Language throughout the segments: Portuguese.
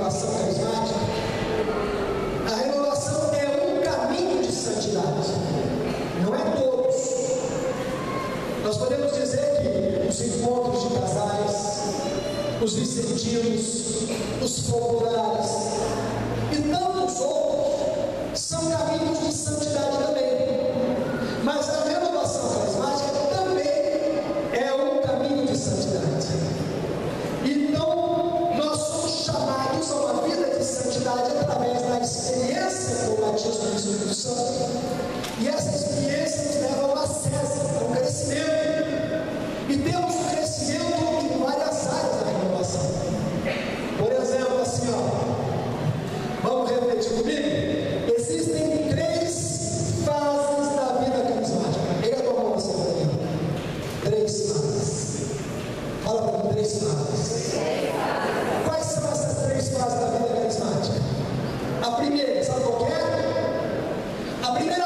renovação carismática, a renovação é um caminho de santidade, não é todos. Nós podemos dizer que os encontros de casais, os vicentinos, os populares e tantos outros são caminhos de santidade também, mas a renovação carismática também é um caminho de santidade. Então nós somos chamados a uma vida de santidade através da experiência com o batismo do Espírito Santo, e essa experiência nos leva ao acesso, ao crescimento, e temos um crescimento em várias áreas da renovação. Por exemplo, assim, vamos repetir comigo? Existem 3 fases da vida carismática. Pega a tua mão assim para mim. 3 fases. Fala para mim, 3 fases. Quais são essas 3 fases da vida carismática? A primeira, sabe qual que é? A primeira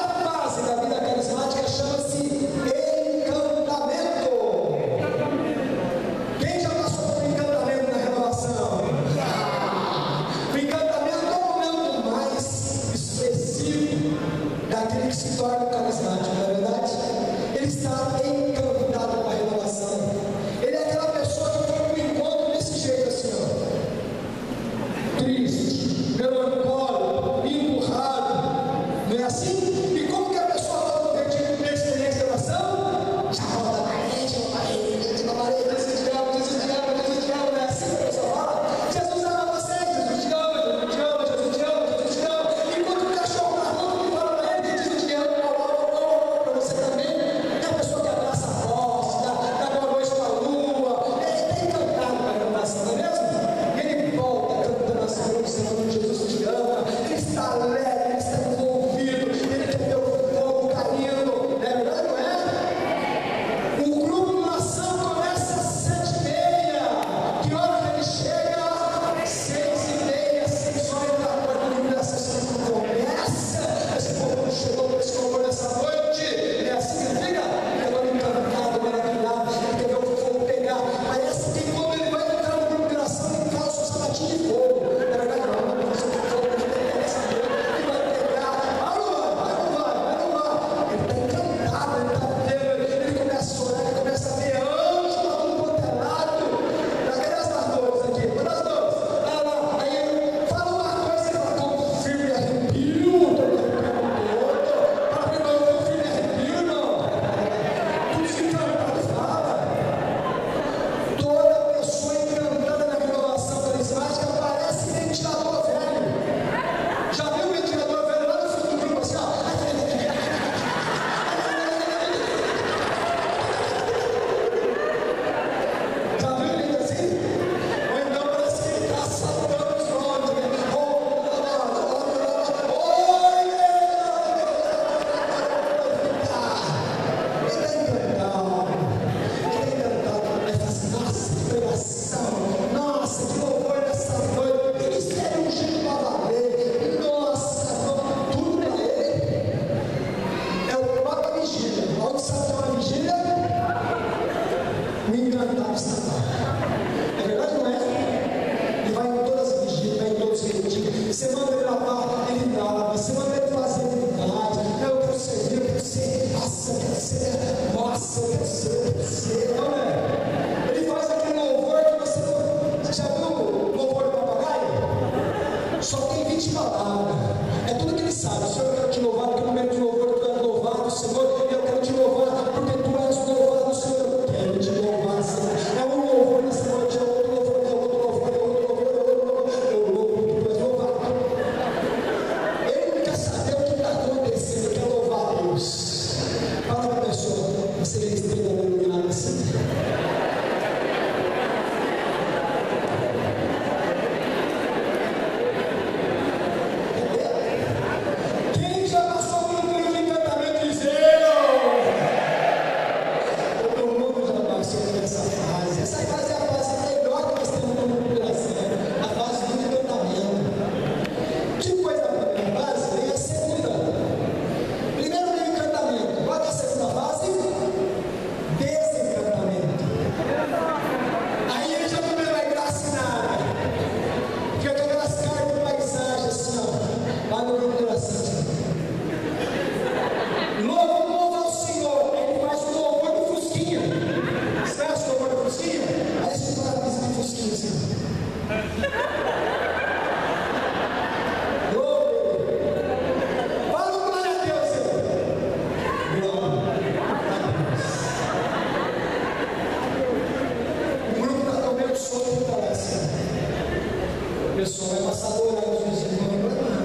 pessoa vai passar a adorar os vizinhos vão reclamar.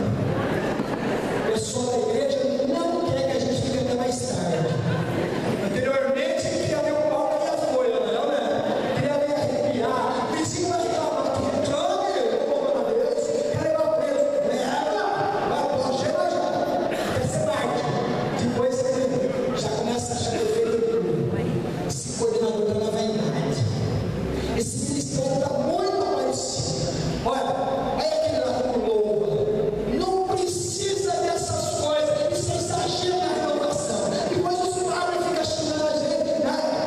O pessoal da igreja não quer que a gente fique até mais tarde. Anteriormente, queria ver o pau da minha folha, não é? Queria ver arrepiar. O vizinho vai reclamar que reclame, o povo na Deus, quer levar preso. Vai, pode chegar já. Quer ser parte. Depois você já começa a achar defeito. Esse coordenador está na vaidade. Esse ministério está muito parecido. Olha aquele lá como louva. Não precisa dessas coisas. Isso é exagero na renovação. Depois os padres ficam xingando a gente.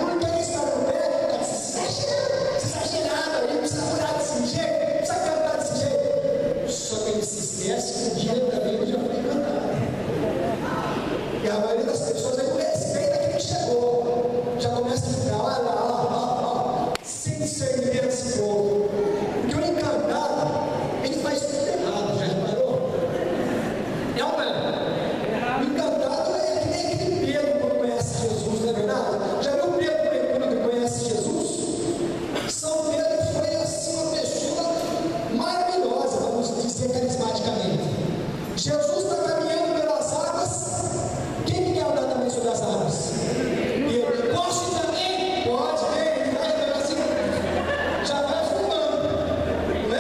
Porque eles estão no pé. Exagerado. Ele precisa curar desse jeito. Precisa cantar desse jeito. Só que ele se esquece que o dia da vida já foi cantado. E a maioria das pessoas é com respeito àquele que chegou. Já começa a ficar, olha lá, sem discernir esse povo. Porque o encantado, ele faz tudo errado, já reparou? É ou não é? O encantado é que nem aquele Pedro quando conhece Jesus, não é verdade? Já viu o Pedro quando conhece Jesus? São Pedro foi assim uma pessoa maravilhosa, vamos dizer carismaticamente. Jesus está caminhando pelas águas. Quem quer andar também sobre as águas? Pedro. Posso ir também? Pode, vem. Ele vai andando assim. Já vai fumando. Não é?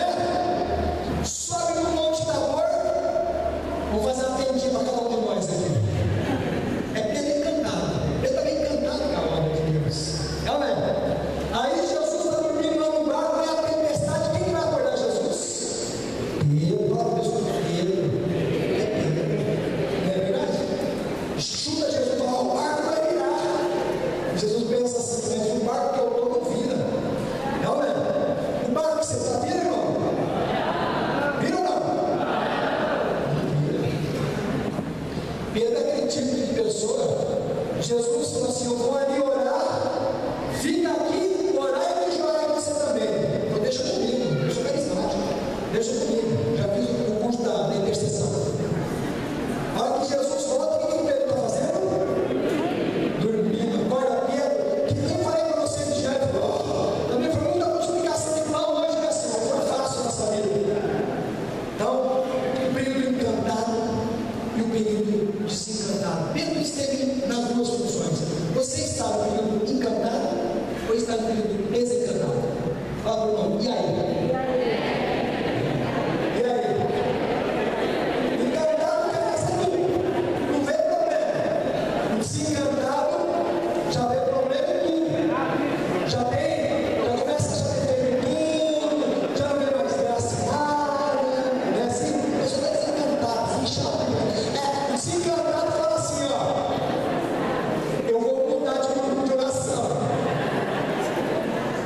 Sobe no Monte Tabor. Vou fazer uma tendinha para cada um de nós aqui. É Pedro encantado. Pedro também encantado com a obra de Deus. É ou não é? Aí Jesus está dormindo lá no barco, vem a tempestade. Quem que vai acordar Jesus? Pedro, a pessoa de Pedro. Não é verdade? Chuta Jesus e fala, o barco vai virar. Jesus pensa assim, mas o barco que eu estou não vira. Não é? O barco que você está vira, irmão? Vira ou não? Não vira. Pedro é aquele tipo de pessoa. Jesus falou assim, eu vou ali orar, fica aqui, orar e vigiar você também. Então deixa comigo, deixa carismático. Deixa comigo, já fiz o curso da intercessão. A hora que Jesus volta, o que o Pedro está fazendo? Dormindo. Acorda, Pedro, que nem falei para você de diante. Também foi muita multiplicação de pão hoje, né, Senhor? Foi fácil nessa vida. Então, o período encantado e o período desencantado. Pedro esteve nas duas funções. Você está no período encantado ou está no período desencantado? Fala para o irmão, e aí?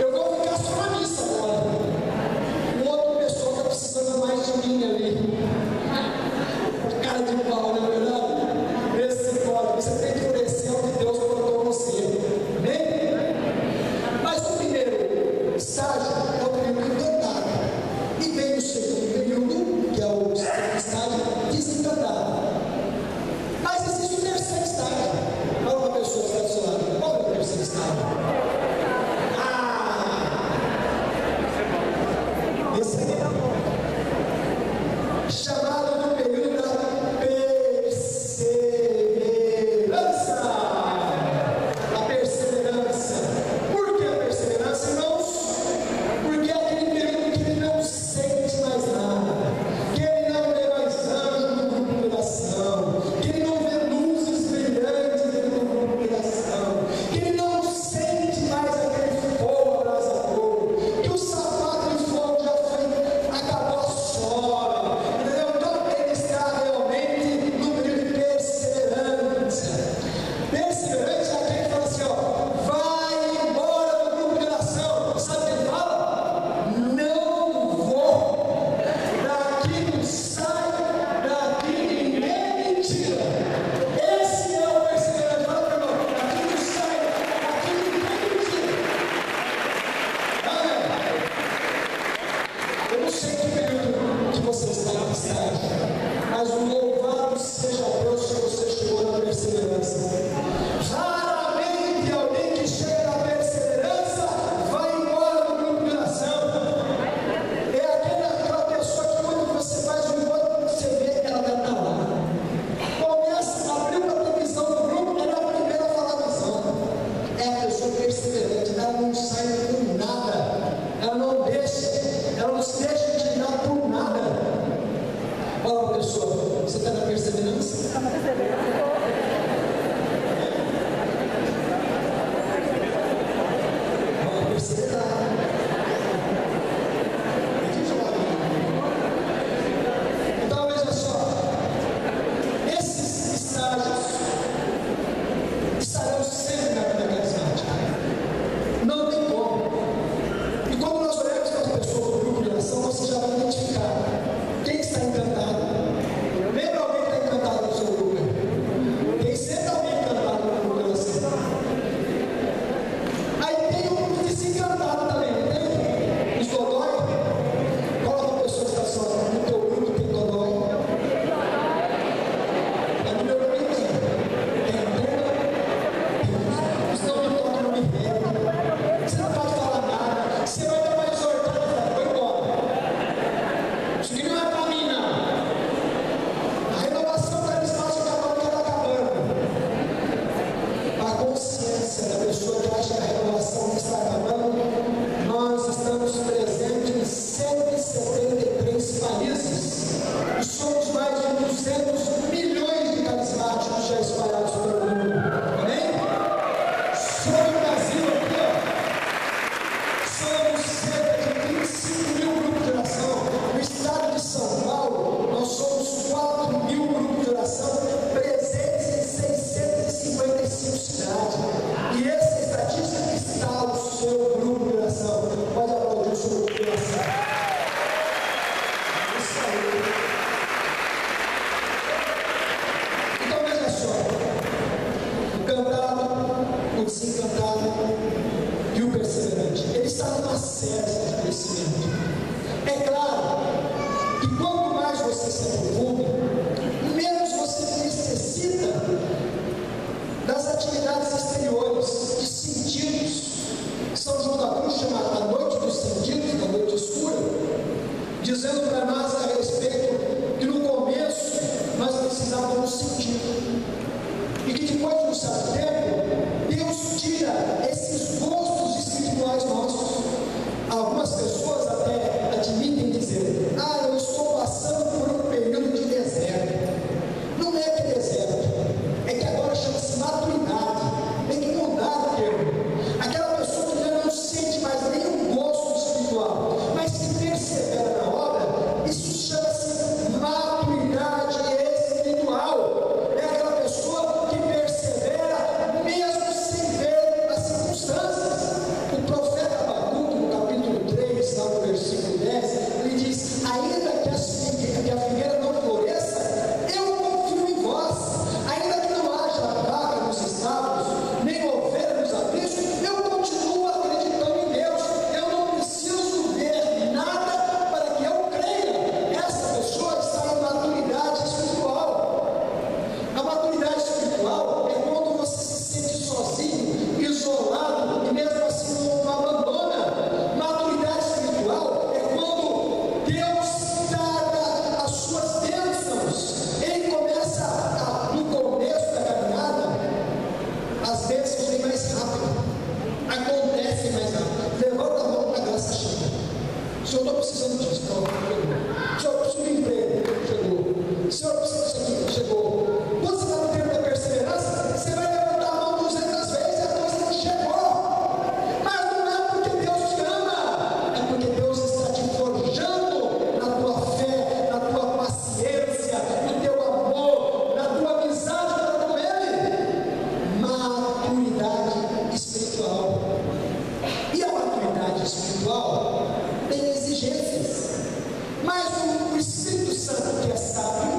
Eu vou ficar só na missa agora. você se aprofunde, menos você necessita das atividades exteriores, de sentidos. São João da Cruz chama a noite dos sentidos, da noite escura, dizendo para nós a respeito que no começo nós precisávamos sentir, e que depois de um certo tempo, Deus tira esses gostos espirituais nossos. Algumas pessoas até admitem dizer: eu estou passando por um período de deserto. Não é que deserto, é que agora chama-se maturidade. Tem que mudar o termo. Aquela pessoa que já não sente mais nenhum gosto espiritual, mas que persevera na obra, isso chama-se maturidade espiritual. É aquela pessoa que persevera mesmo sem ver as circunstâncias. O profeta Abacuque, no capítulo 3, lá no versículo 10, ele diz: ainda que a figueira não floresça, eu confio em vós. Ainda que não haja vaca nos estábulos, nem ovelha nos apriscos, eu continuo acreditando em Deus. Eu não preciso ver nada para que eu creia. Essa pessoa está em maturidade espiritual. A maturidade espiritual é quando você se sente sozinho, isolado, e mesmo assim não abandona. Maturidade espiritual é quando Deus traga as suas bênçãos. Ele começa no começo da caminhada, as bênçãos vêm mais rápido, acontecem mais rápido. Levanta a mão para a graça chega. Senhor, estou precisando disso, chegou. Senhor, eu preciso de um emprego, chegou. Senhor, eu preciso disso aqui, chegou. Quando você está no tempo da perseverança, você vai levantar a mão 200 vezes e a coisa não chegou. Mas não é porque Deus te ama, é porque Deus está te forjando na tua fé, na tua paciência, no teu amor, na tua amizade para com Ele. Maturidade espiritual. E a maturidade espiritual tem exigências. Mas o Espírito Santo, que é sábio,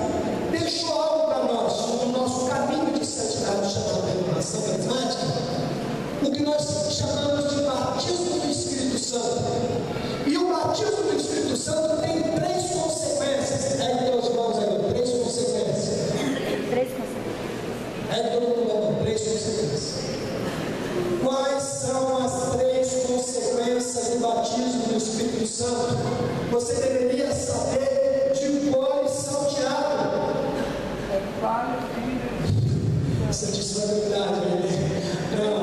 deixou algo para nós no nosso caminho de santidade, chamado renovação carismática, o que nós chamamos de batismo do Espírito Santo. E o batismo do Espírito Santo tem 3 consequências. Aí Deus, irmãos, aí, 3 consequências. 3 consequências. Aí todo mundo leva 3 consequências. Quais são as 3 consequências do batismo do Espírito Santo? Você deveria saber de cor e salteado. Santíssima verdade, não.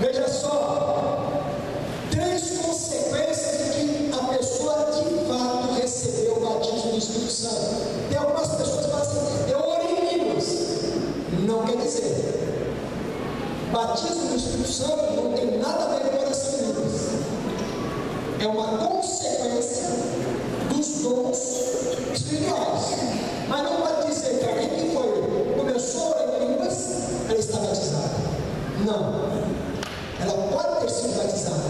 Veja só, 3 consequências de que a pessoa de fato recebeu o batismo do Espírito Santo. Tem algumas pessoas que falam assim: eu orei em línguas. Não quer dizer. Batismo do Espírito Santo não tem nada a ver com oração em línguas. É uma consequência dos dons espirituais. Mas não pode dizer que alguém que começou a orar em línguas, ela está batizada. Não. Ela pode ter sido batizada.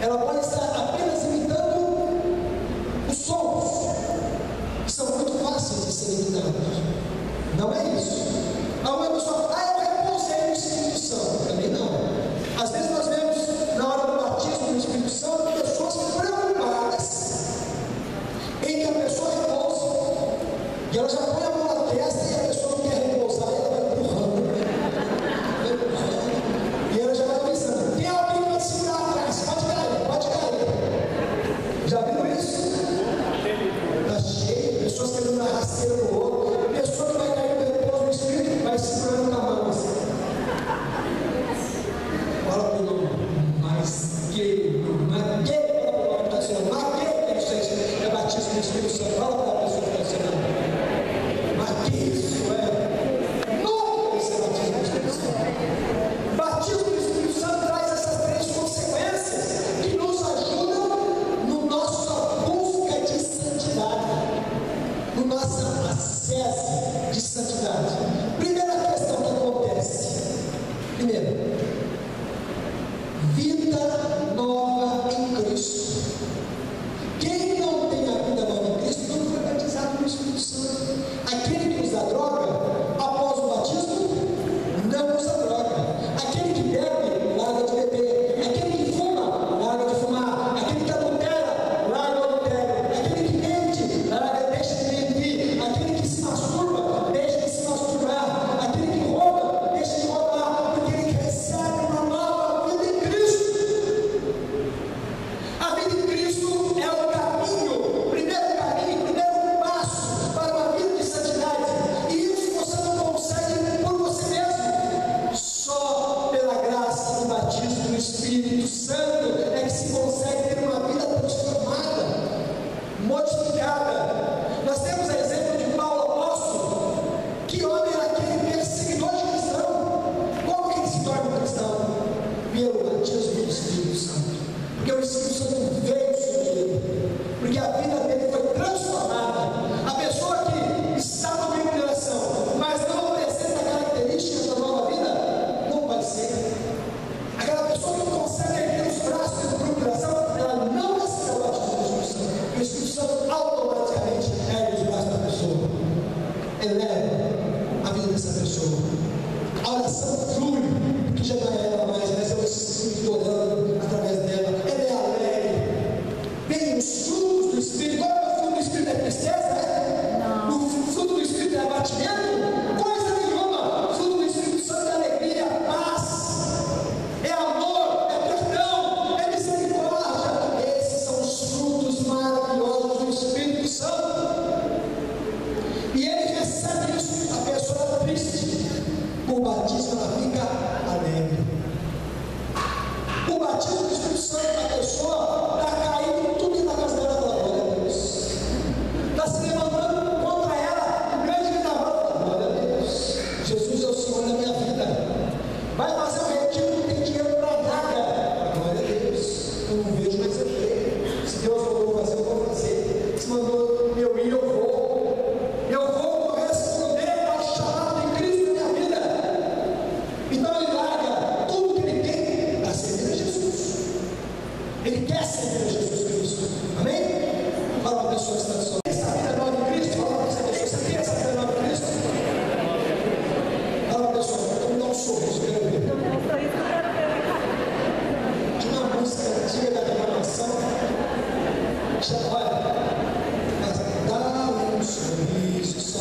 Ela pode estar apenas imitando os sons, que são muito fáceis de ser imitados. Não é isso. Alguma pessoa fala: eu repousei no Espírito Santo. Também não. Às vezes nós vemos, na hora do batismo do Espírito Santo, pessoas preocupadas em que a pessoa repousa. E ela já põe a mão na testa e a pessoa não quer repousar, e ela vai empurrando. E ela já vai pensando: tem alguém que vai segurar atrás, pode cair, pode cair. Já viram isso? Está cheio, pessoas querendo dar rasteira no outro, pessoa que vai cair no repouso do Espírito, vai segurando na mão assim. Fala pelo mas que, fala pelo que está dizendo, é batismo do Espírito Santo. Fala para a pessoa que está dizendo: mas que isso é? Não é esse batismo do Espírito Santo. Batismo do Espírito Santo traz essas 3 consequências que nos ajudam no nossa busca de santidade, no nossa acesse de santidade. Primeira questão que acontece: primeiro, vida nova em Cristo. Quem não tem a vida nova em Cristo não foi tem os frutos do Espírito. Qual é o fruto do Espírito? É tristeza? Né? O fruto do Espírito é abatimento? Coisa nenhuma. O fruto do Espírito Santo é alegria, paz, é amor, é perdão, é misericórdia. Esses são os frutos maravilhosos do Espírito Santo. E ele recebe isso, a pessoa triste. O batismo ela fica alegre. O batismo do Espírito Santo na pessoa está caindo tudo na casa dela, glória a Deus. Está se levantando contra ela, um grande vendaval, glória a Deus. Jesus é o Senhor da minha vida. Vai fazer um retiro, não tem dinheiro para nada, glória a Deus. Eu não vejo, mas eu creio. Se Deus mandou fazer, eu vou fazer. Se mandou eu ir, eu vou. Eu vou corresponder ao chamado de Cristo na minha vida. Então ele larga tudo que ele tem para servir a Jesus. Ele quer servir a Jesus Cristo. Amém? Fala para a pessoa que está só. Essa vida nova em Cristo. Fala para essa pessoa. Você tem essa vida nova em Cristo? Fala para a pessoa. Então dá um sorriso. Quero ver. De uma música antiga da reclamação. Olha. Dá um sorriso só.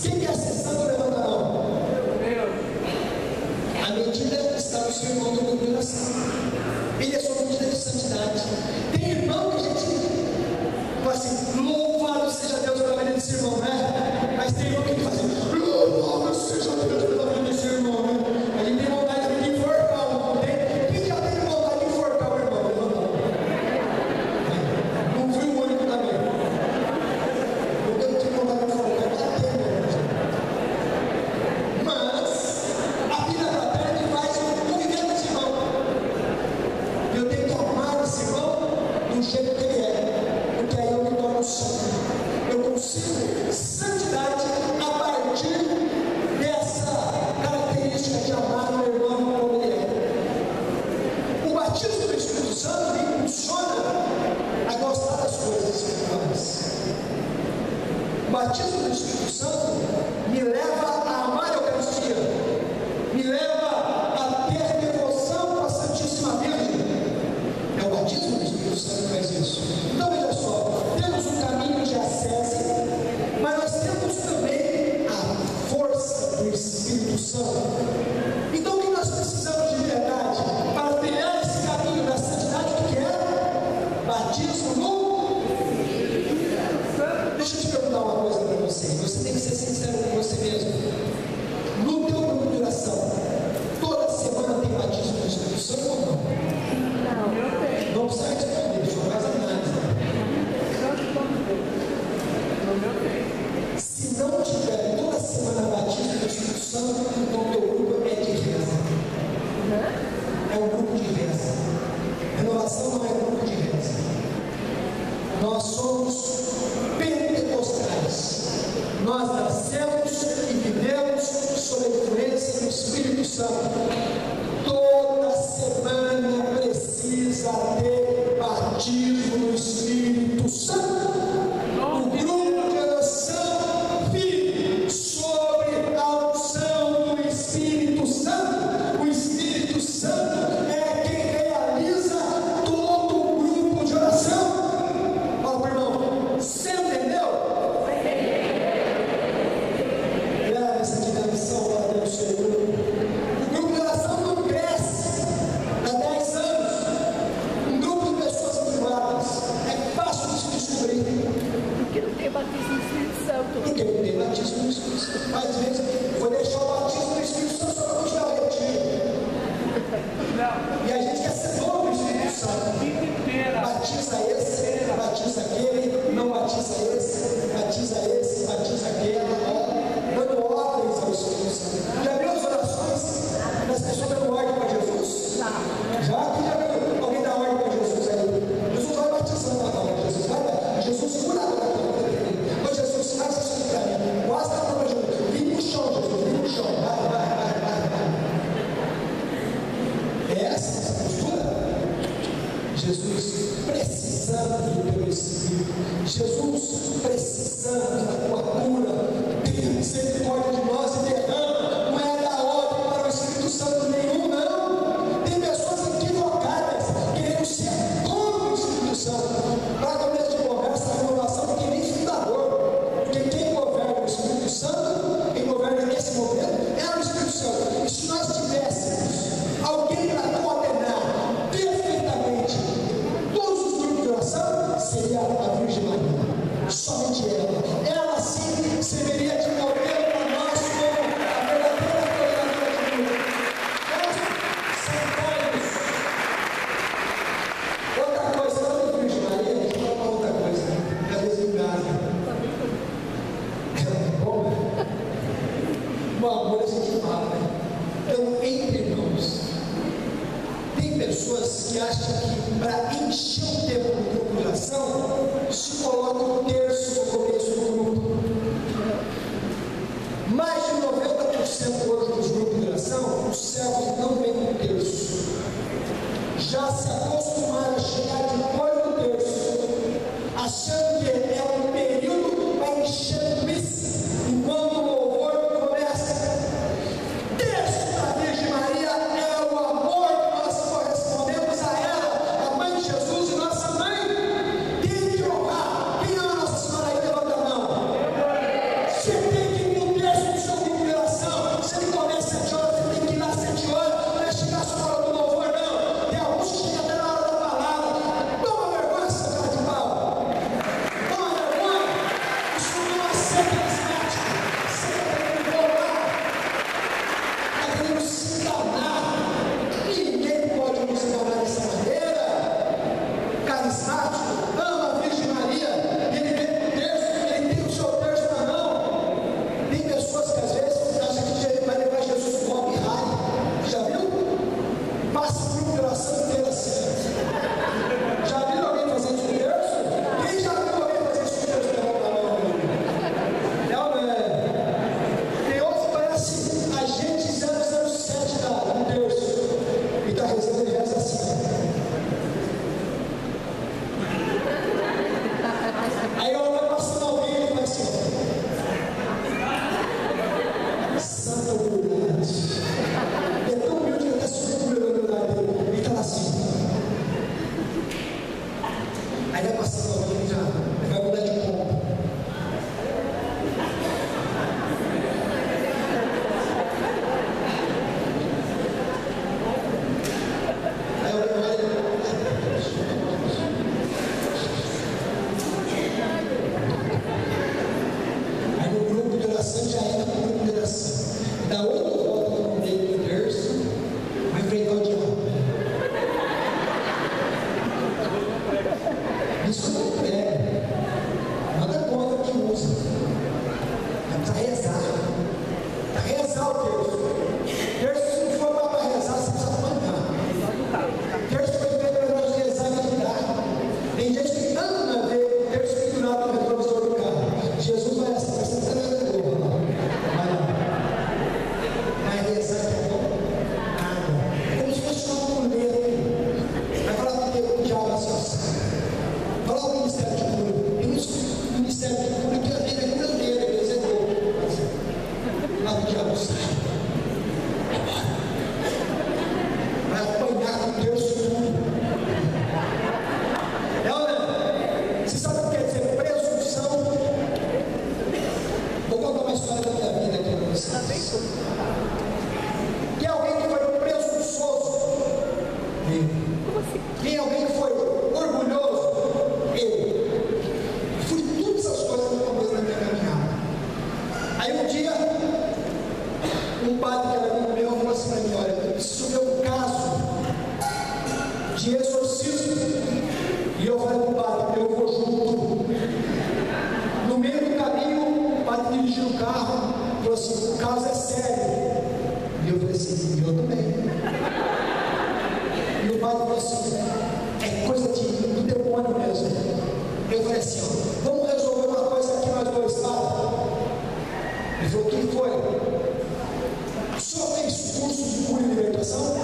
Quem quer ser santo, levanta a mão. batismo do Espírito Santo me leva a amar a Eucaristia, me leva a ter devoção com a Santíssima Virgem. É o batismo do Espírito Santo que faz isso. Então veja só, temos um caminho de ascese, mas nós temos também a força do Espírito Santo. Então o que nós precisamos de verdade para trilhar esse caminho da santidade? O que é? Batismo no... Deixa eu te perguntar uma coisa para você. Você tem que ser sincero com você mesmo. No teu grupo de oração, toda semana tem batismo no Espírito Santo ou não? Não. Não precisa responder, deixa eu mais análise. Se não tiver toda semana batismo no Espírito Santo, então o teu grupo é de reza. É um grupo de reza. Renovação não é grupo de reza. Nós somos pentecostais. Nós nascemos e vivemos sob a influência do Espírito Santo. Toda semana precisa ter batismo no Espírito Santo. O grupo de oração vive sobre a unção do Espírito Santo. O Espírito Santo é quem realiza todo o grupo de oração. Fala para o irmão, você entendeu? Grava essa dimensão lá dentro do seu grupo. O grupo de oração não cresce há 10 anos. Um grupo de pessoas privadas é fácil de se descobrir. Porque não tem batismo no Espírito Santo. Porque não tem batismo no Espírito Santo. Às vezes, vou deixar o batismo no Espírito Santo só para continuar o retiro. E a gente quer ser novo no Espírito Santo. Batiza esse, batiza aquele, não batiza esse, batiza aquele, dando ordens ao Espírito Santo. Já viu as orações das pessoas dando ordem para Jesus? Já aqui já viu alguém dar ordem para Jesus aí? Jesus vai batizando a alma de Jesus, vai, Jesus cura a alma. Ô Jesus, faz isso para mim, mostra para Jesus, limpa o chão, Jesus, limpa o chão, vai. É essa a nossa postura? Jesus precisando do teu Espírito, Jesus precisando da tua cura, tem misericórdia de nós e derrama, não é da ordem para o Espírito Santo nenhum, não. Tem pessoas equivocadas, querendo ser como o Espírito Santo, para começo de conversa, a renovação não tem nem fundador, porque quem governa o Espírito Santo, quem governa nesse momento, é o Espírito Santo. E se nós tivéssemos alguém para coordenar perfeitamente todos os grupos de oração, seria a Virgem Maria, somente ela. Ela sim serviria de modelo para nós como a verdadeira coordenadora de grupo. Nós sentamos. Outra coisa, não é Virgem Maria, a gente fala outra coisa, às vezes em casa. É bom, né? No amor a gente fala, né? Então, entre irmãos, tem pessoas que acham que para encher o tempo do grupo de oração, se coloca um terço no começo do grupo. Mais de 90% hoje dos grupos de oração, os servos não vêm com terço. Já se acostumaram a chegar depois do terço, achando que é um período para encher missa, enquanto o louvor começa. Terço da Virgem Maria é o amor que nós correspondemos a ela, a mãe de Jesus e nossa mãe. Tem que honrar. Quem é a nossa dirigindo o carro, falou assim: o caso é sério. E eu falei assim: eu também. E o padre falou assim: é coisa do demônio mesmo. Eu falei assim: ó, vamos resolver uma coisa aqui nós dois, tá? Ele falou: o que foi? O senhor fez curso de cura e libertação? O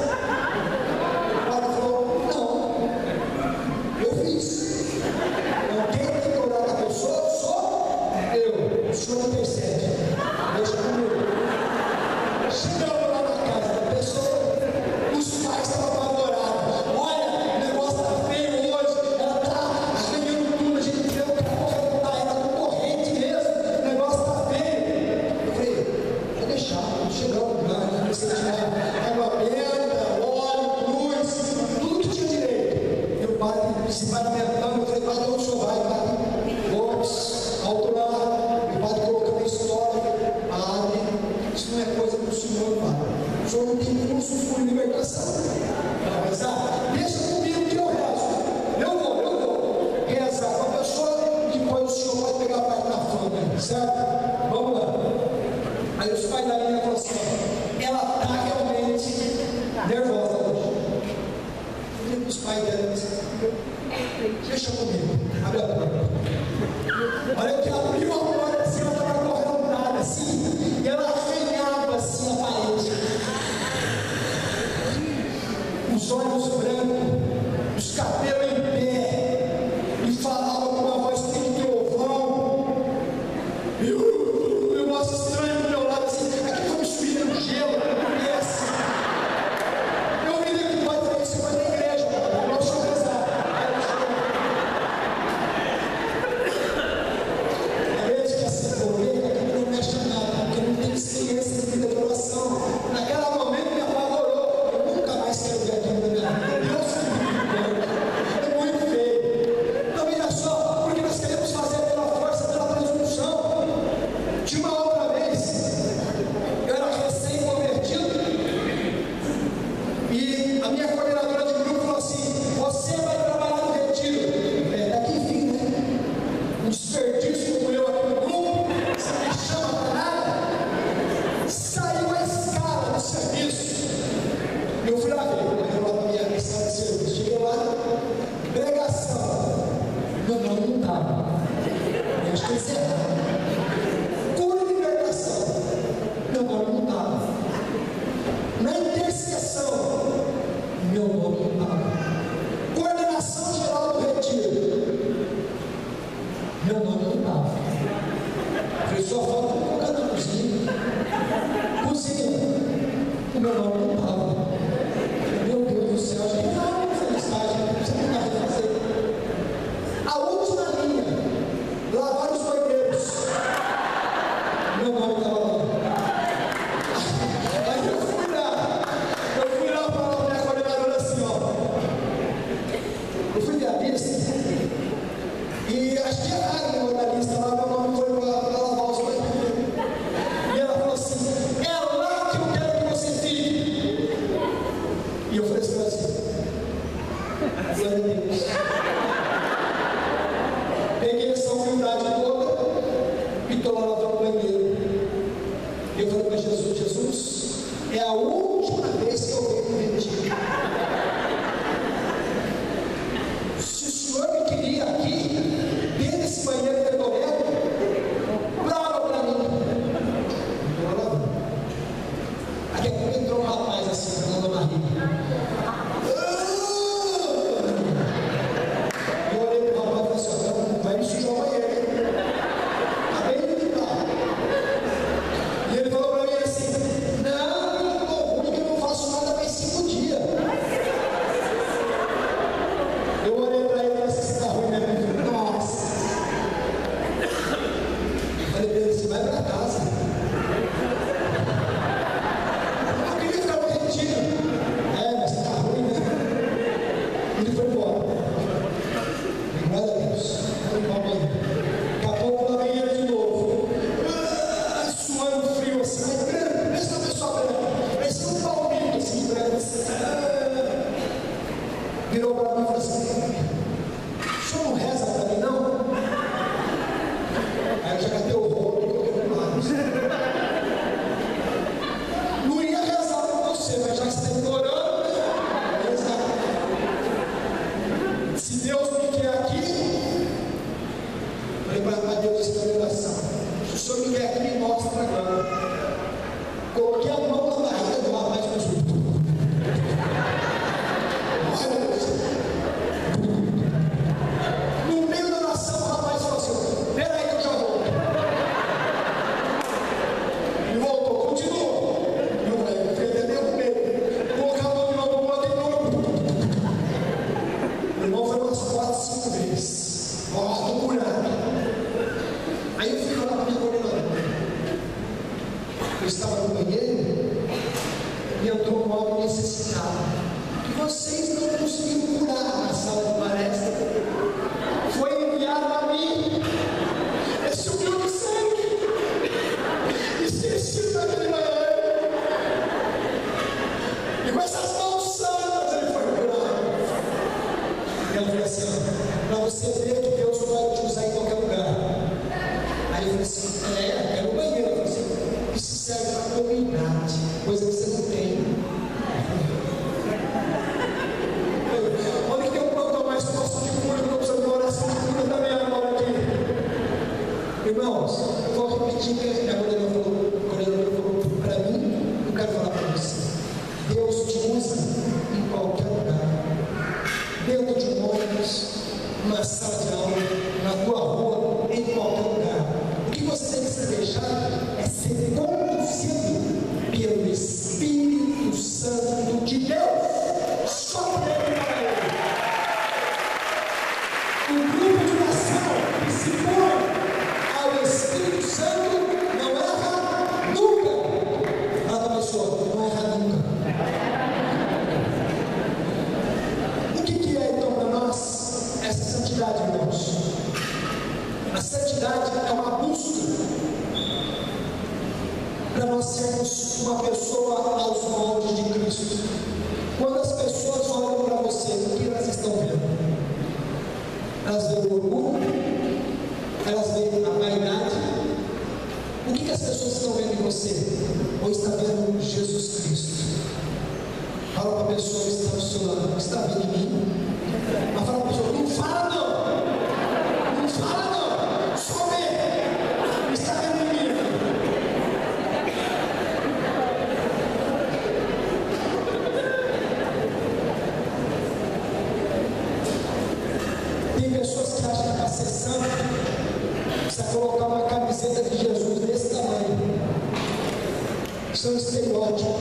padre falou: não, eu fiz. Alguém tem que orar com a pessoa? Sou eu. O senhor intercede. Deixa comigo. Chegamos lá na casa da pessoa, os pais estavam apavorados. Olha, o negócio está feio hoje, ela está arranhando tudo, a gente viu que a porra não está, ela com corrente mesmo, o negócio está feio. Eu falei: vou deixar, chegamos lá, comecei a tirar água benta, óleo, luz, tudo que tinha direito. E o padre se paramentando, eu falei: padre, onde o senhor vai, padre? Vamos, alto lá, o padre colocando a história, padre, isso não é coisa do senhor, padre. O senhor não tem curso de libertação. Mas deixa comigo que eu rezo. Eu vou rezar com a pessoa e depois o senhor vai pegar a parte da fama, certo? Vamos lá. Aí os pais da menina falaram assim: ela está realmente nervosa hoje. Eu falei para os pais dela: deixa comigo, abre a porta. Olha que abriu a porta assim, ela estava correndo nada assim, e ela arranhava assim a parede. Os olhos brancos, os cabelos em pé, e falava com uma voz de trovão. E um negócio estranho do meu lado assim, aqui foi subindo no gelo, desce. Eu vi que pode fazer isso na igreja, deixa eu rezar. Não mexe nada, porque não tem experiência de vida de oração. Naquele momento me apavorou. Eu nunca mais quero ver aquilo na minha vida. Deus é muito feio. Então veja só, porque nós queremos fazer pela força, pela presunção. De uma outra vez, eu era recém-convertido e a minha coordenadora de grupo falou assim: você vai trabalhar no retiro. Daqui enfim, né? Um desperdício como eu aqui no grupo. Você me chama para nada. Saiu a escala do serviço. Eu fui lá ver, eu lá para minha escala de serviço. Cheguei lá, pregação. Meu nome não estava. Eu acho que eles erraram. Cura e libertação. Meu nome não estava. Na intercessão, meu nome não estava. Coordenação geral do retiro, meu nome não estava. Eu só falta colocar na cozinha. Cozinha, o meu nome não estava. Meu Deus do céu, a gente não fez estágio, não precisa nada fazer. A última linha, lavar os banheiros, meu nome estava lá. Aí eu fui lá falar para a minha coordenadora assim: ó. Eu fui ver a lista. E acho que erraram na lista lá, meu nome foi para lavar os banheiros. E ela falou assim: é lá que eu quero que você fique. E eu falei assim: glória a Deus. Peguei essa humildade toda e estou lá lavando o banheiro. E eu falei para Jesus: Jesus, é a última vez que eu venho no retiro. Se o Senhor me queria aqui, dentro desse banheiro tetorento, lava para mim. Eu lavando. Daqui a pouco entrou um rapaz assim, falando na barriga. Eu olhei para o rapaz e falei assim: vai me sujar o banheiro. Acabei de limpar. E ele falou para mim assim: não, eu estou ruim, que eu não faço nada mais 5 dias. Eu olhei para ele e falei assim: você está ruim mesmo? Ele falou: nossa. Eu falei para ele assim: vai para casa. Eu queria ficar no retiro. Mas você está ruim, né? Ele foi embora. Glória a Deus. Foi embora. Daqui a pouco lá vem ele de novo. Suando frio assim. Pensa na pessoa branca. Parece um palmito assim, branco. Virou para mim e falou assim: o senhor não reza para mim, não? Aí eu já catei o rolo e coloquei do lado. coloquei a mão na barriga do rapaz e começou. No meio da oração, o rapaz falou assim: peraí que eu já volto. E voltou, continuou. E eu falei, até meio com medo. Colocar a mão de novo, botei de novo. O irmão foi umas 4, 5 vezes. Ó, estou curado. Aí eu fui lá para minha coordenadora. Eu estava no banheiro e entrou um homem necessitado que vocês não conseguiram curar na sala de palestra. Foi enviado a mim. Esse humilde de sangue esquecido daquele banheiro. E com essas mãos santas ele foi curado. E ela falou assim: para você ver que Deus pode te usar em qualquer lugar. Aí eu falei assim: é no banheiro. Eu falei assim: isso serve para a comunidade, coisa que você não tem. Onde que tem um plantão mais próximo de cura, que não precisa de uma oração de cura também agora aqui? Irmãos, eu vou repetir que a coordenadora falou para mim, eu quero falar para você. Deus te usa em qualquer lugar. Dentro de um ônibus, numa sala de aula, na tua rua, em qualquer lugar. O que você tem que se deixar é ser conduzido pelo Espírito Santo de Deus. Só por ele para ele. O grupo de oração que se põe ao Espírito Santo não erra nunca. Nada pessoa, não erra nunca. O que é então para nós essa santidade, irmãos? A santidade é uma busca para nós sermos uma pessoa aos moldes de Cristo. Quando as pessoas olham para você, o que elas estão vendo? Elas veem o orgulho, elas veem a vaidade. O que as pessoas estão vendo em você? Ou está vendo Jesus Cristo? Fala para a pessoa que está do seu lado: está vendo em mim? Mas fala para a pessoa: não fala não! Não fala não! Só vê! Está vendo em mim? Tem pessoas que acham que para ser santo precisa colocar uma camiseta de Jesus desse tamanho. Isso é um estereótipo.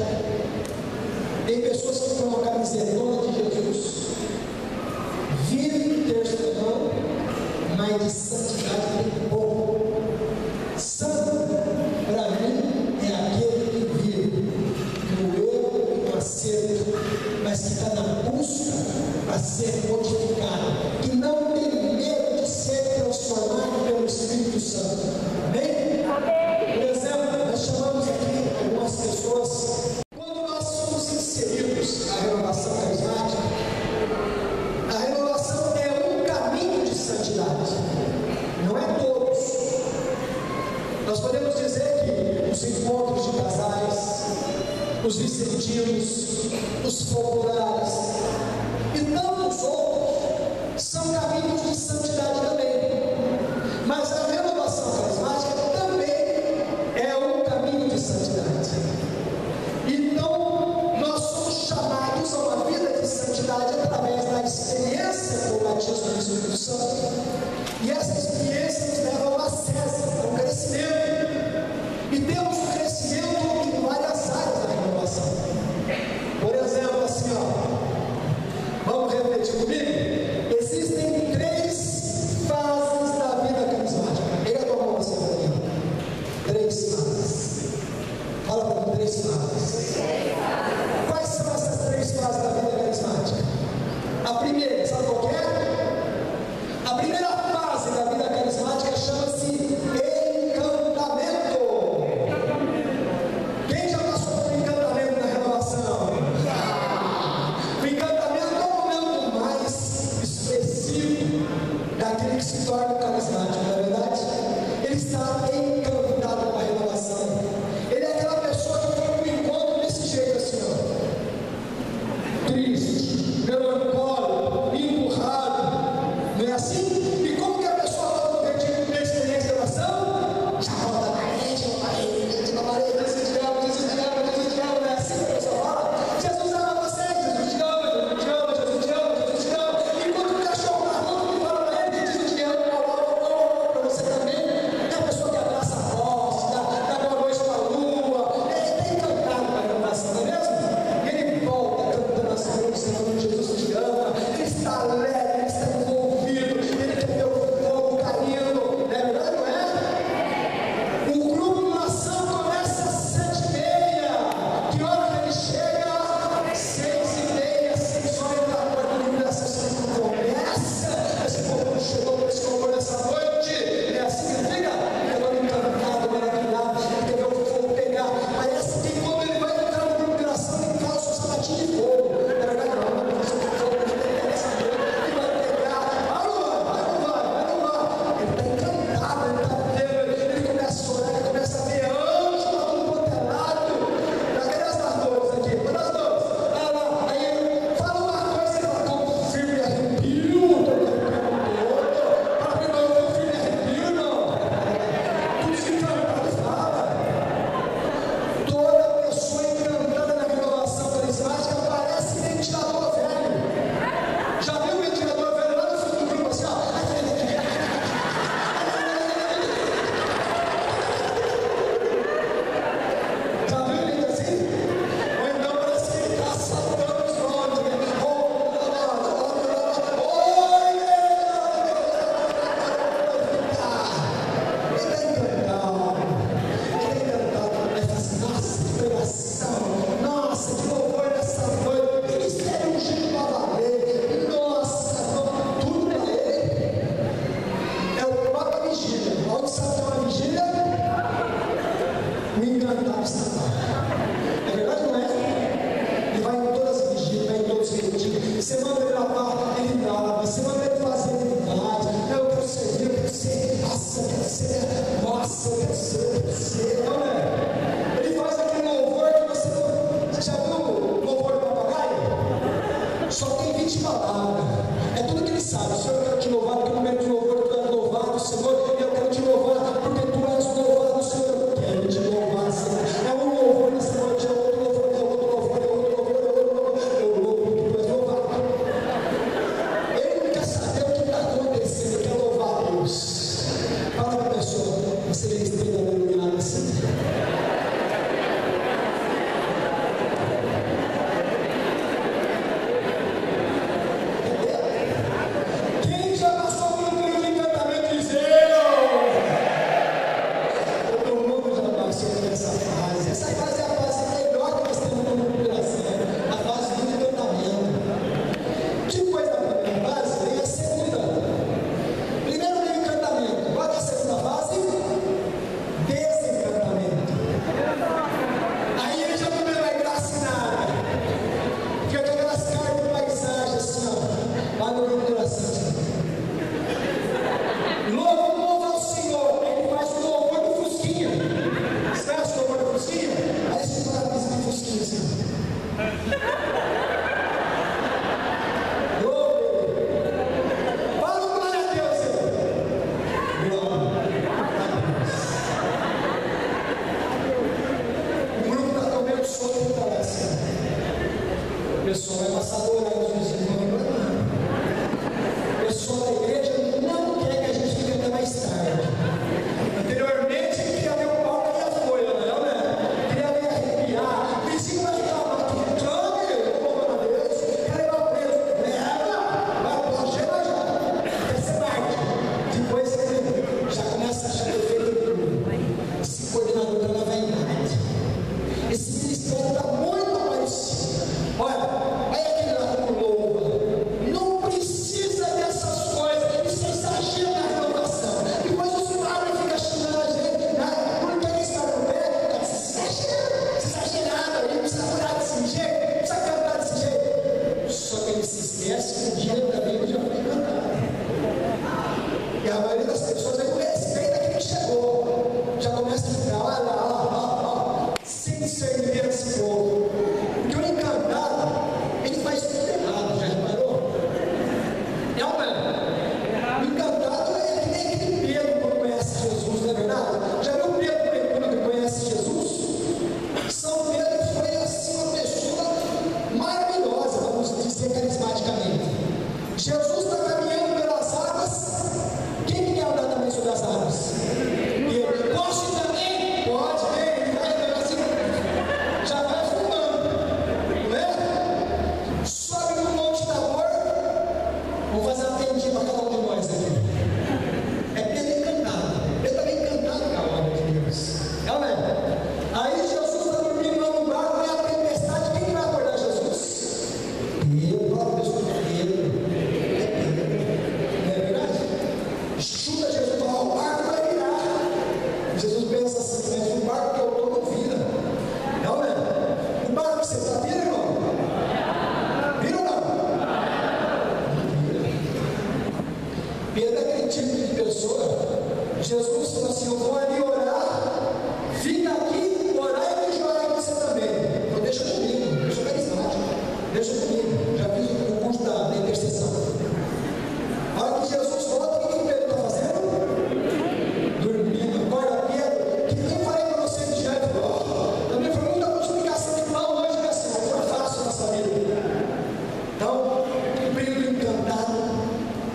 Tem pessoas que põem uma camisetona de Jesus, vive terço-não, mas de santidade tem pouco. Santo, para mim, é aquele que vive no erro e no acerto, mas que está na busca para ser modificado, que não tem medo de ser transformado pelo Espírito Santo. Amém? Amém. Por exemplo, nós chamamos aqui algumas pessoas. Quando nós somos inseridos na renovação carismática, a renovação é um caminho de santidade, não é todos. Nós podemos dizer que os encontros de casais, os vicentinos, os populares e tantos outros são caminhos de santidade também. Mas a renovação carismática também é um caminho de santidade. Então, nós somos chamados a uma vida de santidade através da experiência com o batismo do Espírito Santo. E essa experiência nos leva ao acesso, ao crescimento. E temos um crescimento em várias áreas da renovação. Por exemplo, assim, ó, vamos repetir comigo? Existem 3 fases da vida carismática. Pega a tua mão assim para mim. 3 fases. Fala para mim, 3 fases. Quais são essas 3 fases da vida carismática? A primeira, sabe qual que é? A primeira fase da vida carismática chama-se encantamento. Quem já passou por encantamento na renovação? O encantamento é o momento mais expressivo daquele que se torna carismático, não é verdade? Ele está encantado com a renovação. Ele é aquela pessoa que foi para o encontro Eu falei para você de diante, também foi muita multiplicação de pão hoje, né, Senhor? Foi fácil a nossa vida. Então, o período encantado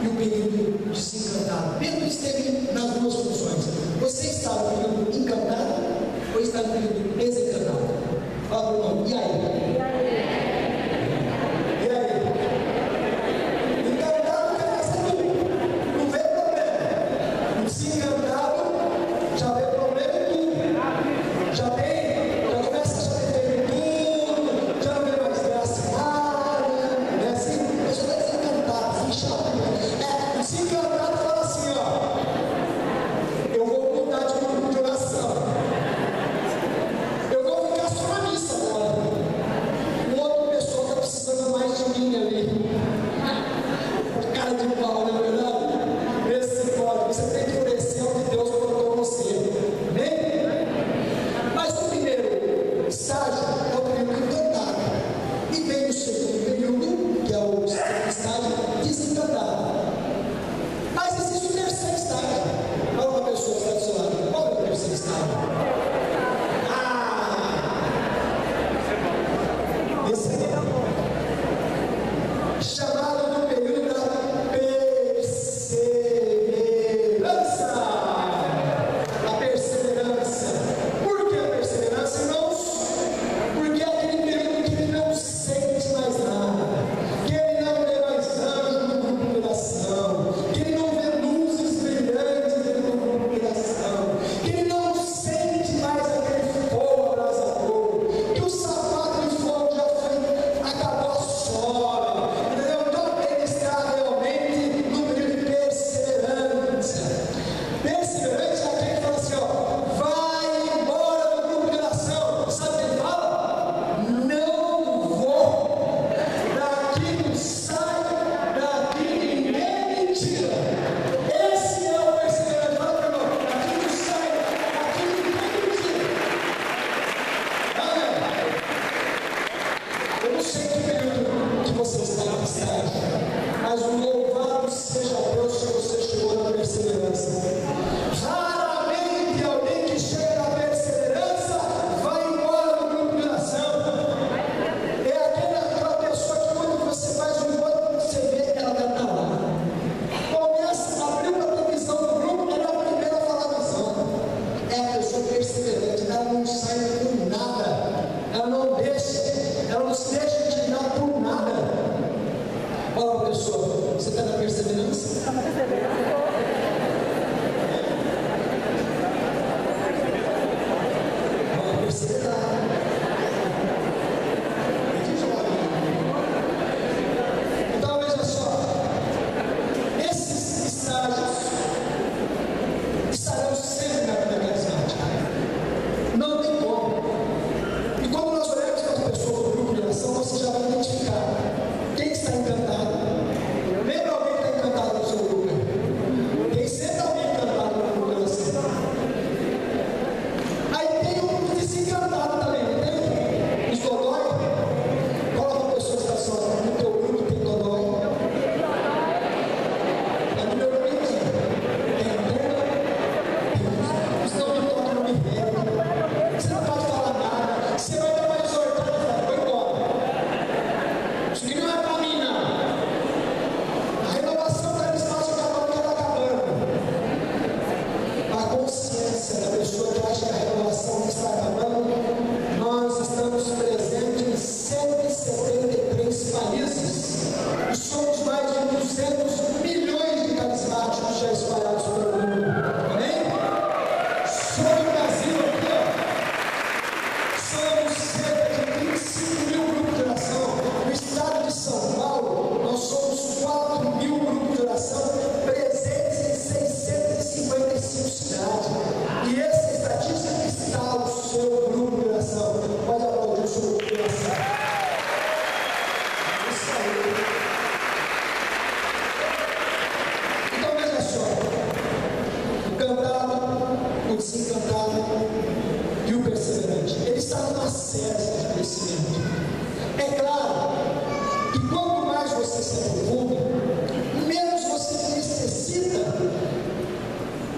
e o período desencantado. Pedro esteve nas duas funções. Você está no período encantado ou está no período desencantado? Fala para o irmão, e aí?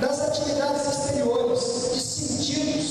das atividades exteriores, de sentidos,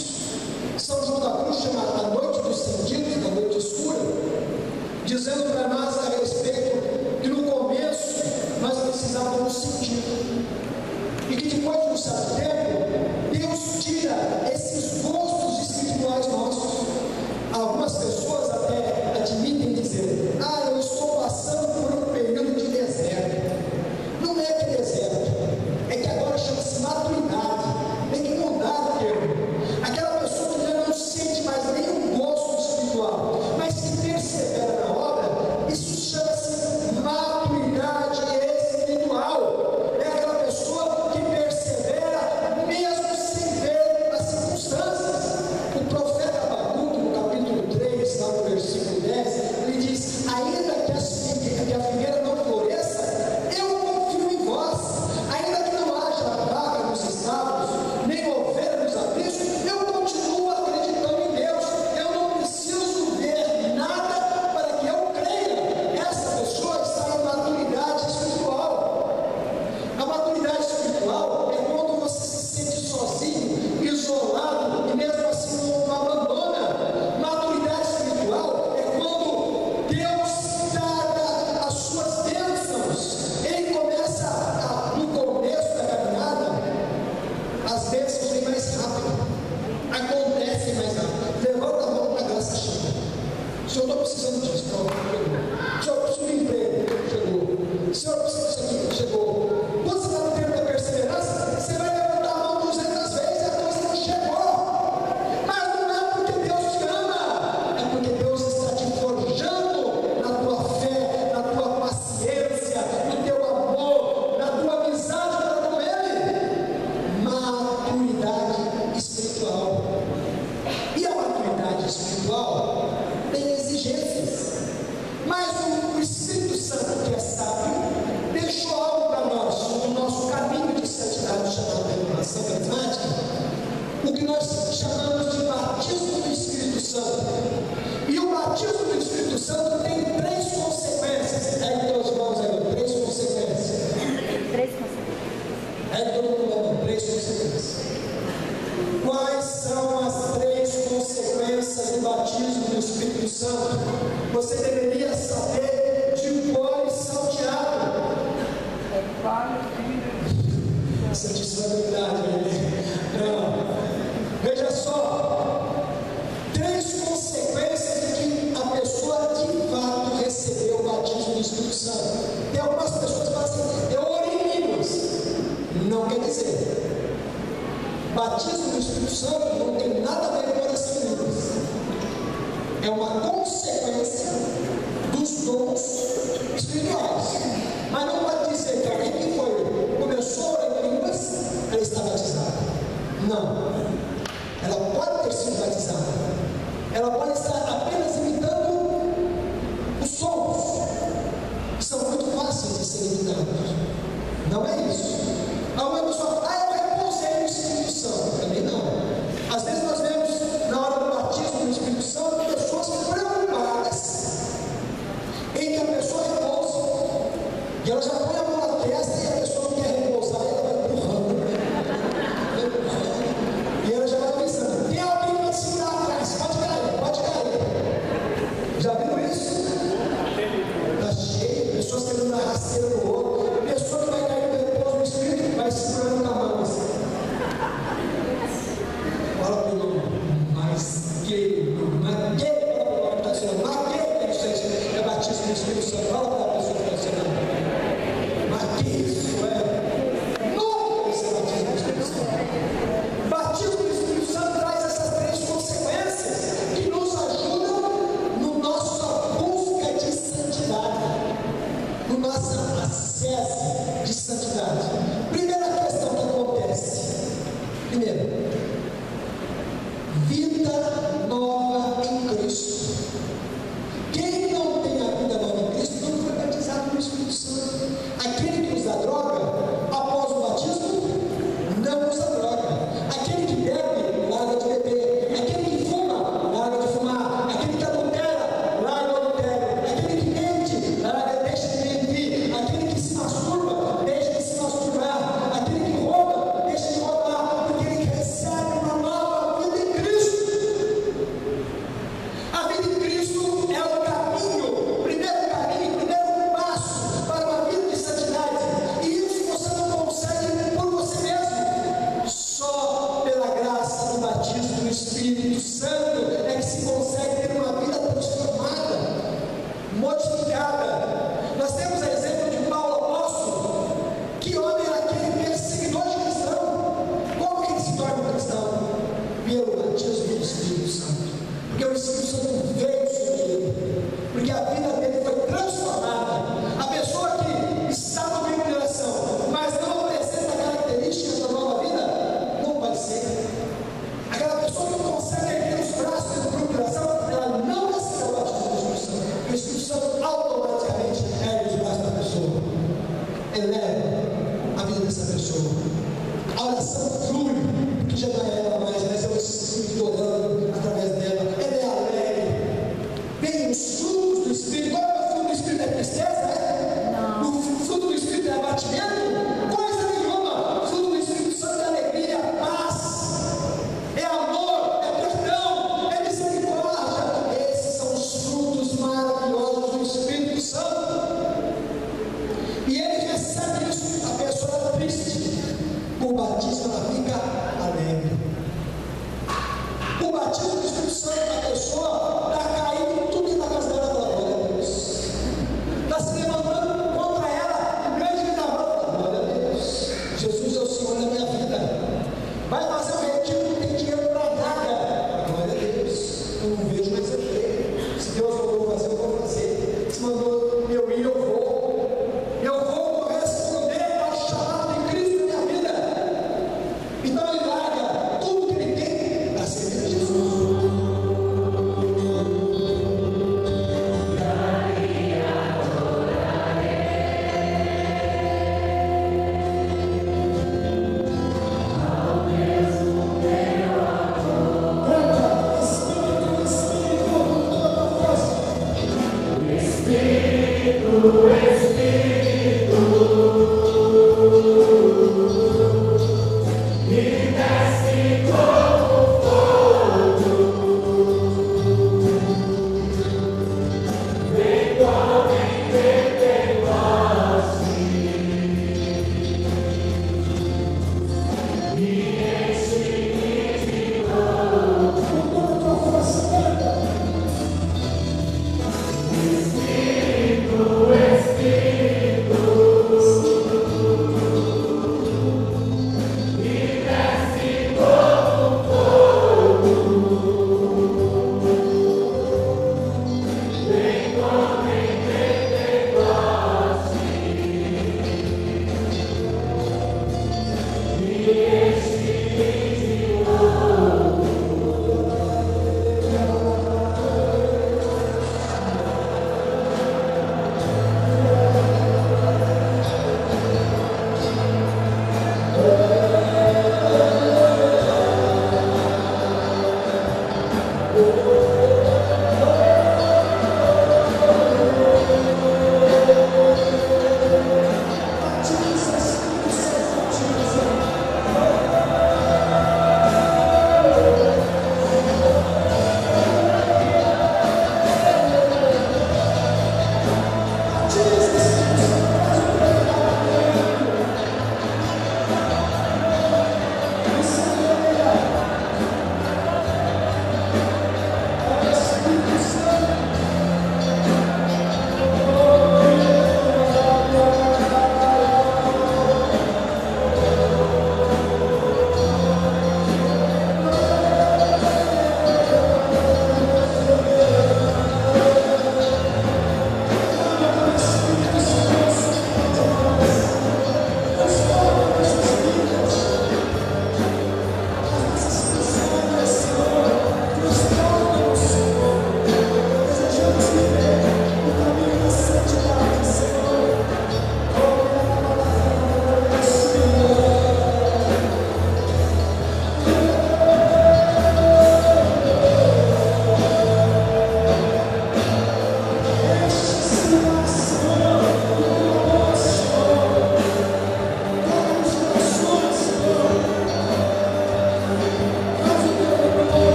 Senhor, estou precisando disso. Não, Senhor, eu preciso de um emprego. Chegou. Senhor, eu preciso disso aqui. Chegou. Quando você está no tempo da perseverança, você vai levantar a mão 200 vezes e a coisa não chegou. Mas não é porque Deus te ama, é porque Deus está te forjando na tua fé, na tua paciência, no teu amor, na tua amizade para com Ele. Maturidade espiritual. E a maturidade espiritual tem exigências. Mas o Espírito Santo, que é sábio, deixou algo para nós no nosso caminho de santidade, chamado renovação carismática, o que nós chamamos de batismo do Espírito Santo. E o batismo do Espírito Santo tem 3 consequências. Aí teus irmãos aí, 3 consequências. 3 consequências. Aí todo mundo vai, 3 consequências. Quais são as 3 consequências do batismo do Espírito Santo? Você deveria saber de cor e salteado. Santíssima verdade, não. Veja só, 3 consequências de que a pessoa de fato recebeu o batismo do Espírito Santo. Tem algumas pessoas que falam assim: eu orei em línguas. Não quer dizer. Batismo do Espírito Santo não tem nada a ver com oração em línguas. É uma consequência dos dons espirituais. Mas não pode dizer que alguém que começou a orar em línguas, ela está batizada. Não. Ela pode ter sido batizada. Ela pode estar apenas imitando os sons, que são muito fáceis de ser imitados. Não é isso. Alguma pessoa fala: eu repousei no Espírito Santo. Também não. Às vezes nós vemos, na hora do batismo do Espírito Santo, pessoas preocupadas em que a pessoa repousa. E ela já põe a mão na testa e a pessoa não quer repousar, e ela vai empurrando. E ela já vai pensando: tem alguém para segurar atrás, pode cair, pode cair. Já viram isso? Está cheio, pessoas querendo dar rasteira no outro, pessoa que vai cair no repouso do Espírito, vai segurando na mão assim. Fala para o irmão: mas que, fala para o irmão que está dizendo, mas que isso é batismo do Espírito Santo. Fala para a pessoa que está dizendo: mas que isso é? Não, isso é batismo do Espírito Santo. Batismo do Espírito Santo traz essas 3 consequências que nos ajudam no nossa busca de santidade, no nosso acesso de santidade. Primeira questão que acontece: primeiro, vida nova em Cristo. Quem não tem a vida nova em Cristo não foi batizado no Espírito Santo. Aquele que usa droga, após o batismo, não usa droga. Aquele que bebe, larga de beber. Aquele que fuma, larga de fumar. Aquele que adultera, larga o adultério. Aquele que mente, deixa de mentir. Aquele que se masturba, deixa de se masturbar. Aquele que rouba, deixa de roubar. Porque ele recebe uma nova vida em Cristo. A vida em Cristo é o caminho, primeiro passo para uma vida de santidade. E isso você não consegue por você mesmo. Só pela graça do batismo do Espírito Santo é que se consegue ter uma vida transformada, modificada. Nós temos a exemplo de Paulo apóstolo. Que homem era aquele perseguidor de cristão? Como que ele se torna um cristão? Pelo batismo do Espírito Santo. Porque o Espírito Santo veio sobre ele, porque a vida dele foi transformada. A pessoa que está no meio de oração, mas não apresenta características da nova vida, não pode ser. Aquela pessoa que não consegue erguer os braços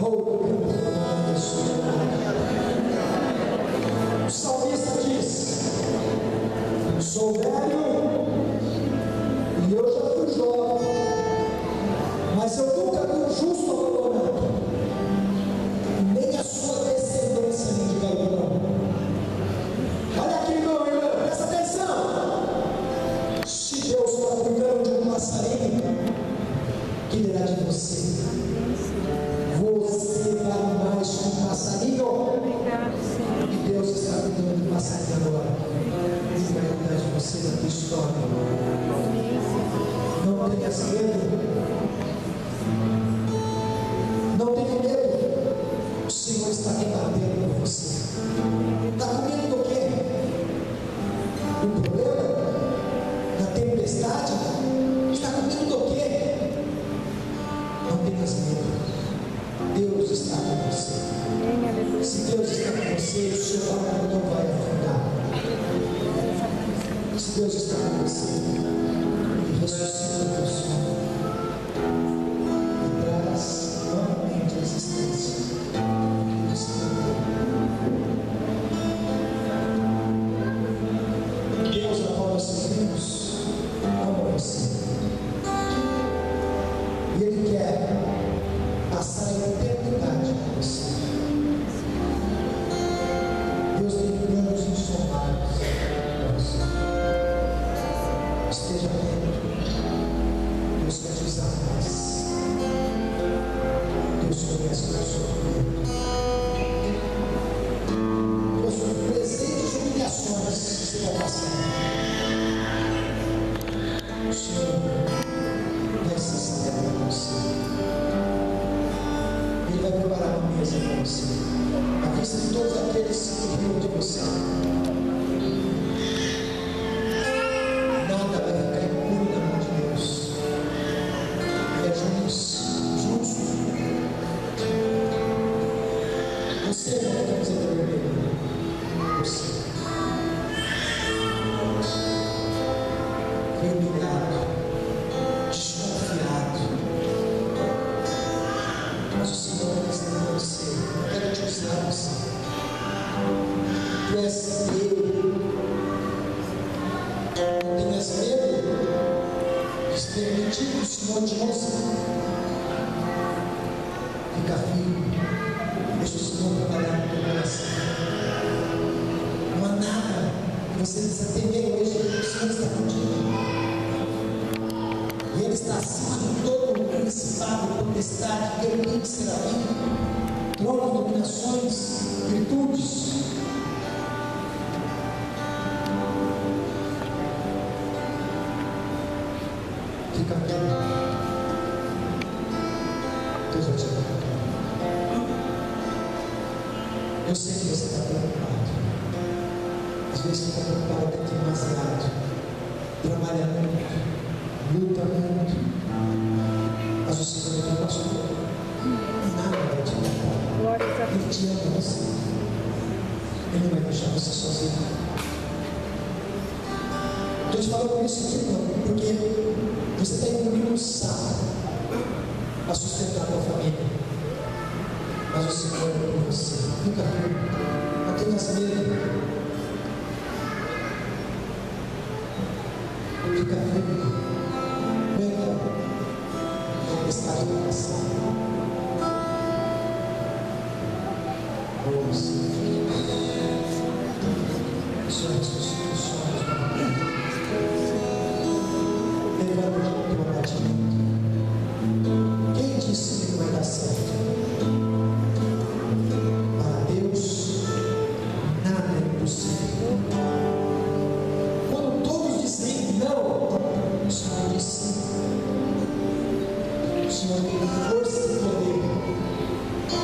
O salmista diz: sou velho e eu já fui jovem, mas eu nunca vi um justo abandonado, nem a sua descendência mendigar o pão. Olha aqui, meu irmão, presta atenção. Se Deus está cuidando de um passarinho, que dirá de você? Você vale mais que um passarinho. E Deus está cuidando de um passarinho agora. Ele vai cuidar de você, da tua história. Não tenha medo. Não tenha medo. O Senhor está debatendo com você. Está com medo do quê? Do problema? Da tempestade? Está com medo do quê? Não tenhas medo. Deus está com você. Se Deus está com você, o seu barco não vai afundar. Se Deus está com você, Ele ressuscita o teu sonho e traz novamente a existência. Deus apoia os seus filhos, ama você. E Ele quer passar a eternidade com você. Deus tem planos insomáveis para você. Esteja atento. Deus quer te usar mais. Deus conhece o teu sofrimento. Deus presente de humilhações que você está passando. O Senhor vai se sincero com você. Ele vai preparar uma mesa para você, à vista de todos aqueles que riram de você. Nada vai ficar impuro na mão de Deus. Ele é justo. Você não é camiseta vermelha. Você foi humilhado, desconfiado. Mas o Senhor vai dizer a você: eu quero te usar você. Tu és meu. Não tenhas medo de permitir que o Senhor te use. Fica firme. Deixa o Senhor trabalhar no teu coração. Não há nada que você precisa temer hoje. O Senhor está contigo. E Ele está acima de todo principado, potestade, guerreiro, serafim, trono, dominações, virtudes. Fica firme. Deus vai te ajudar. Eu sei que você está preocupado. Às vezes você está preocupado até demasiado. Trabalha muito, luta muito. Mas o Senhor é teu pastor. Nada vai te matar. Ele te ama você. Ele não vai deixar você sozinho. Estou te falando isso aqui, não, porque você está engolindo um sapo para sustentar a tua família. Mas o Senhor é por você. Fica firme. Não tenhas medo. Fica firme. Venha. Tempestade do passado. Oh, Senhor. O Senhor ressuscita os sonhos. Levanta o teu abatimento. Quem disse que não vai dar certo? Para Deus, nada é impossível. Quando todos dizem não, o Senhor diz sim. O Senhor tem força e poder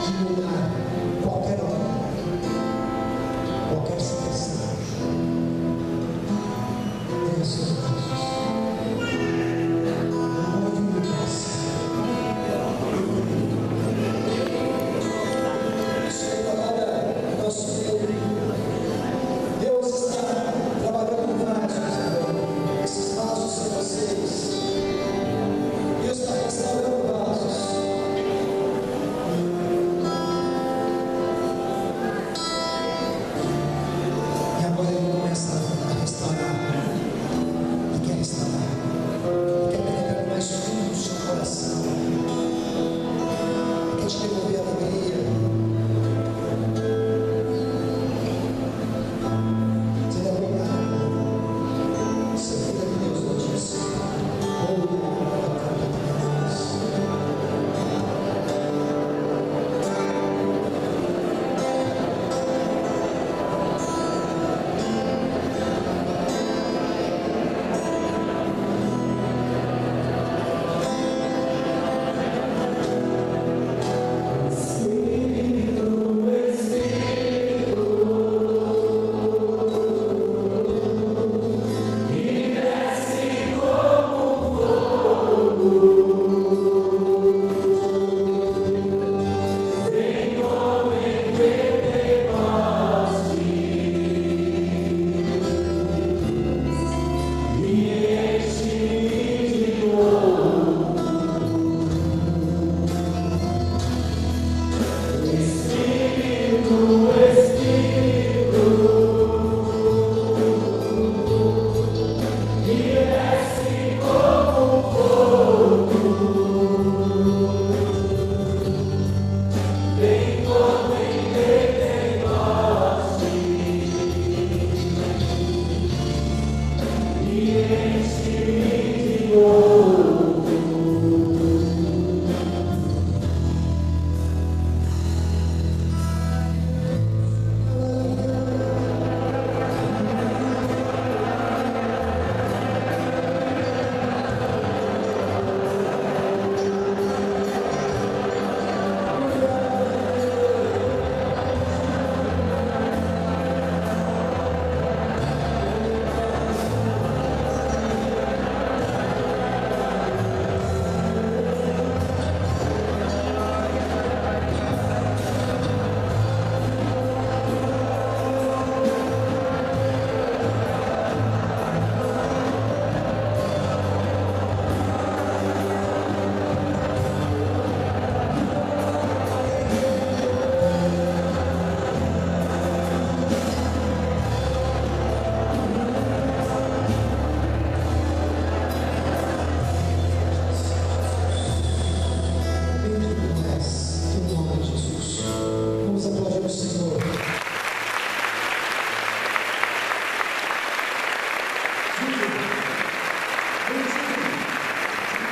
de mudar qualquer hora, qualquer situação. Tenha seus braços.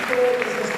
todas as